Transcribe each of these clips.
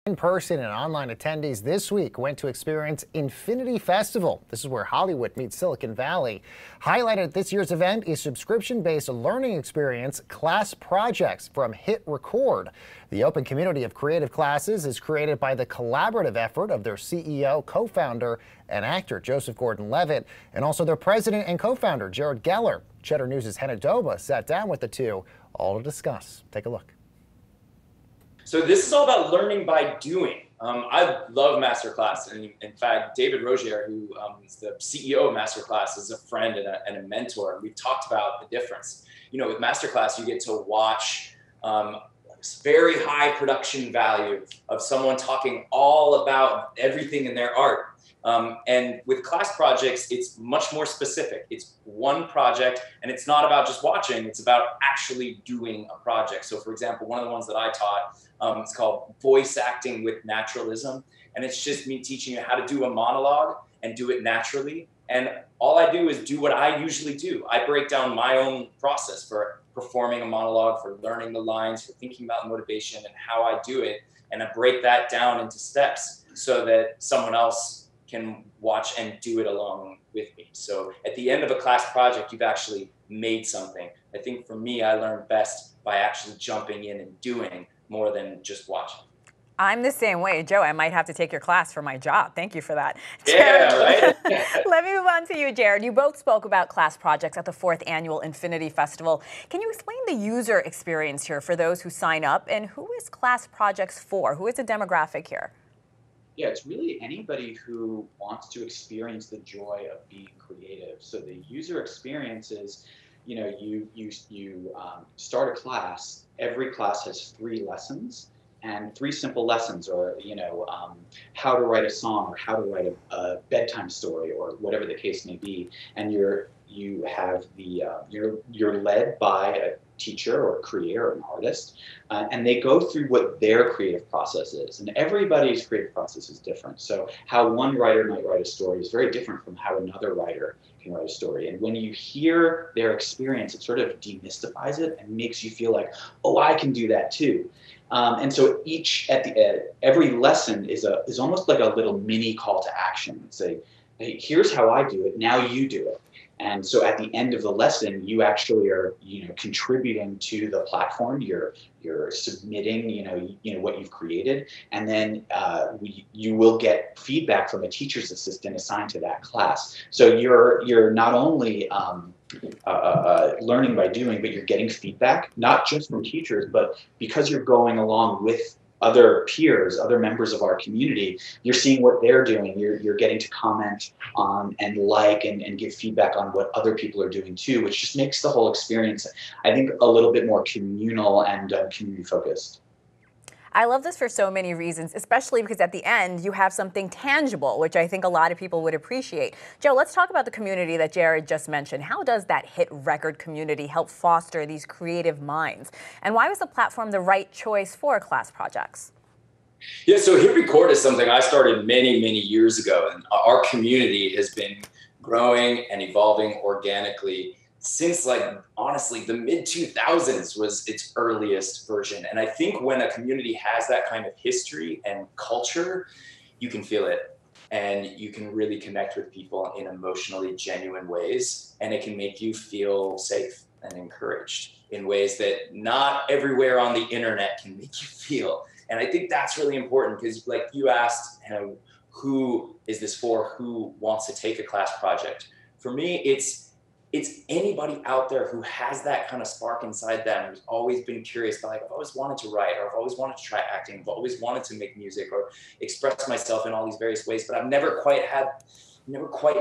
In-person and online attendees this week went to experience Infinity Festival. This is where Hollywood meets Silicon Valley. Highlighted at this year's event is subscription-based learning experience class projects from HitRecord. The open community of creative classes is created by the collaborative effort of their CEO, co-founder, and actor Joseph Gordon-Levitt, and also their president and co-founder Jared Geller. Cheddar News' Hannah Doba sat down with the two, all to discuss. Take a look. So this is all about learning by doing. I love Masterclass, and in fact, David Rogier, who is the CEO of Masterclass, is a friend and a mentor. And we've talked about the difference. You know, with Masterclass, you get to watch very high production value of someone talking all about everything in their art. And with class projects, it's much more specific. It's one project, and it's not about just watching, it's about actually doing a project. So for example, one of the ones that I taught, it's called Voice Acting with Naturalism. And it's just me teaching you how to do a monologue and do it naturally. And all I do is do what I usually do. I break down my own process for performing a monologue, for learning the lines, for thinking about motivation and how I do it. And I break that down into steps so that someone else can watch and do it along with me. So at the end of a class project, you've actually made something. I think for me, I learn best by actually jumping in and doing more than just watching. I'm the same way. Joe, I might have to take your class for my job. Thank you for that. Yeah, right? Let me move on to you, Jared. You both spoke about class projects at the 4th Annual Infinity Festival. Can you explain the user experience here for those who sign up, and who is class projects for? Who is the demographic here? Yeah, it's really anybody who wants to experience the joy of being creative. So the user experience is, you know, you start a class. Every class has 3 lessons, and 3 simple lessons, or how to write a song, or how to write a bedtime story, or whatever the case may be. And you're led by a teacher or a creator or an artist, and they go through what their creative process is. And everybody's creative process is different. So how one writer might write a story is very different from how another writer can write a story. And when you hear their experience, it sort of demystifies it and makes you feel like, oh, I can do that too. And so every lesson is almost like a little mini call to action. It's like, hey, here's how I do it. Now you do it. And so at the end of the lesson, you actually are, contributing to the platform. You're submitting, what you've created, and then you will get feedback from a teacher's assistant assigned to that class. So you're not only learning by doing, but you're getting feedback, not just from teachers, but because you're going along with other peers, other members of our community, you're seeing what they're doing. You're getting to comment on and and give feedback on what other people are doing too, which just makes the whole experience, I think, a little bit more communal and community focused. I love this for so many reasons, especially because at the end you have something tangible, which I think a lot of people would appreciate. Joe, let's talk about the community that Jared just mentioned. How does that Hit Record community help foster these creative minds? And why was the platform the right choice for class projects? Yeah, so HitRecord is something I started many, many years ago, and our community has been growing and evolving organically since, honestly, the mid-2000s was its earliest version. And I think when a community has that kind of history and culture, you can feel it, and you can really connect with people in emotionally genuine ways, and it can make you feel safe and encouraged in ways that not everywhere on the internet can make you feel. And I think that's really important, because like you asked, who is this for? Who wants to take a class project? For me, it's anybody out there who has that kind of spark inside them, who's always been curious, but I've always wanted to write, or I've always wanted to try acting, I've always wanted to make music or express myself in all these various ways, but I've never quite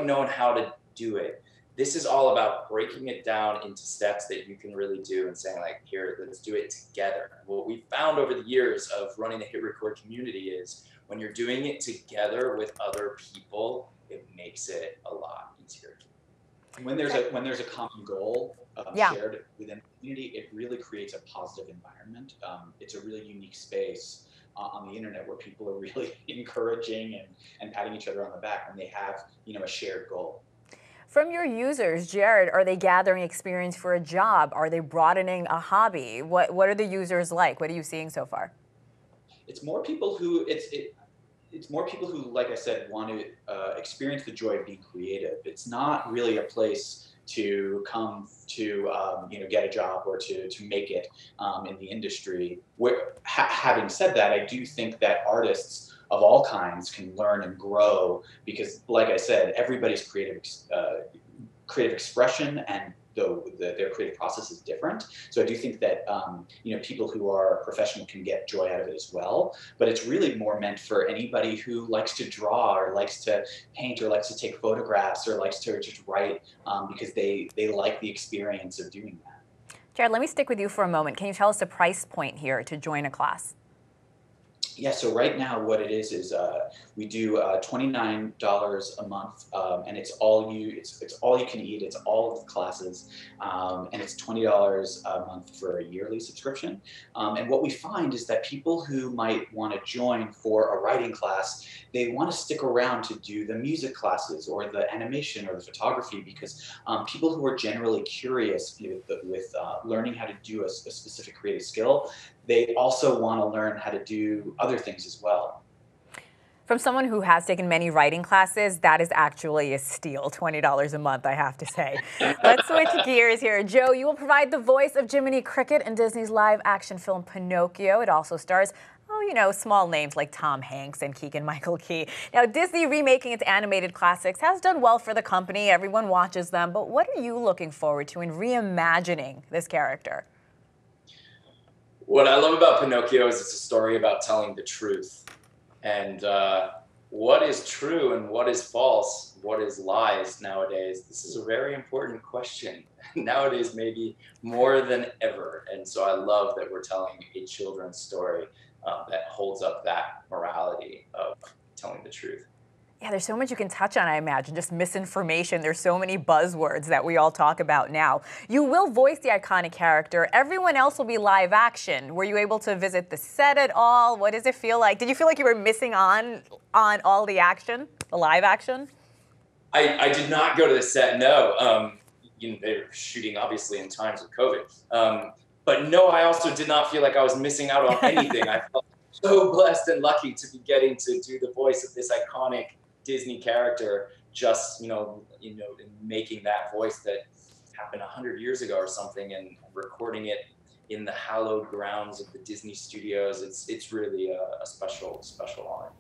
known how to do it. This is all about breaking it down into steps that you can really do and saying, like, here, let's do it together. What we found over the years of running the HitRecord community is when you're doing it together with other people, it makes it a lot easier. When there's a common goal shared within the community, it really creates a positive environment. It's a really unique space on the internet where people are really encouraging and patting each other on the back when they have a shared goal. From your users, Jared, are they gathering experience for a job? Are they broadening a hobby? What are the users like? What are you seeing so far? It's more people who it's more people who, like I said, want to experience the joy of being creative. It's not really a place to come to get a job or to make it in the industry. Having said that, I do think that artists of all kinds can learn and grow because, like I said, everybody's creative expression and their creative process is different. So I do think that people who are professional can get joy out of it as well. But it's really more meant for anybody who likes to draw or likes to paint or likes to take photographs or likes to just write because they like the experience of doing that. Jared, let me stick with you for a moment. Can you tell us the price point here to join a class? Yeah, so right now what it is we do $29 a month, and it's all you can eat. It's all of the classes, and it's $20 a month for a yearly subscription. And what we find is that people who might want to join for a writing class, they want to stick around to do the music classes or the animation or the photography because people who are generally curious with learning how to do a specific creative skill, they also want to learn how to do other things as well. From someone who has taken many writing classes, that is actually a steal, $20 a month, I have to say. Let's switch gears here. Joe, you will provide the voice of Jiminy Cricket in Disney's live-action film Pinocchio. It also stars small names like Tom Hanks and Keegan-Michael Key. Now, Disney remaking its animated classics has done well for the company. Everyone watches them. But what are you looking forward to in reimagining this character? What I love about Pinocchio is it's a story about telling the truth. And what is true and what is false, what is lies nowadays? This is a very important question. Nowadays, maybe more than ever. And so I love that we're telling a children's story that holds up that morality of telling the truth. Yeah, there's so much you can touch on, I imagine, just misinformation. There's so many buzzwords that we all talk about now. You will voice the iconic character. Everyone else will be live action. Were you able to visit the set at all? What does it feel like? Did you feel like you were missing on all the action, the live action? I did not go to the set, no. They were shooting, obviously, in times of COVID. But no, I also did not feel like I was missing out on anything. I felt so blessed and lucky to be getting to do the voice of this iconic Disney character, just in making that voice that happened 100 years ago or something, and recording it in the hallowed grounds of the Disney studios. It's really a special honor.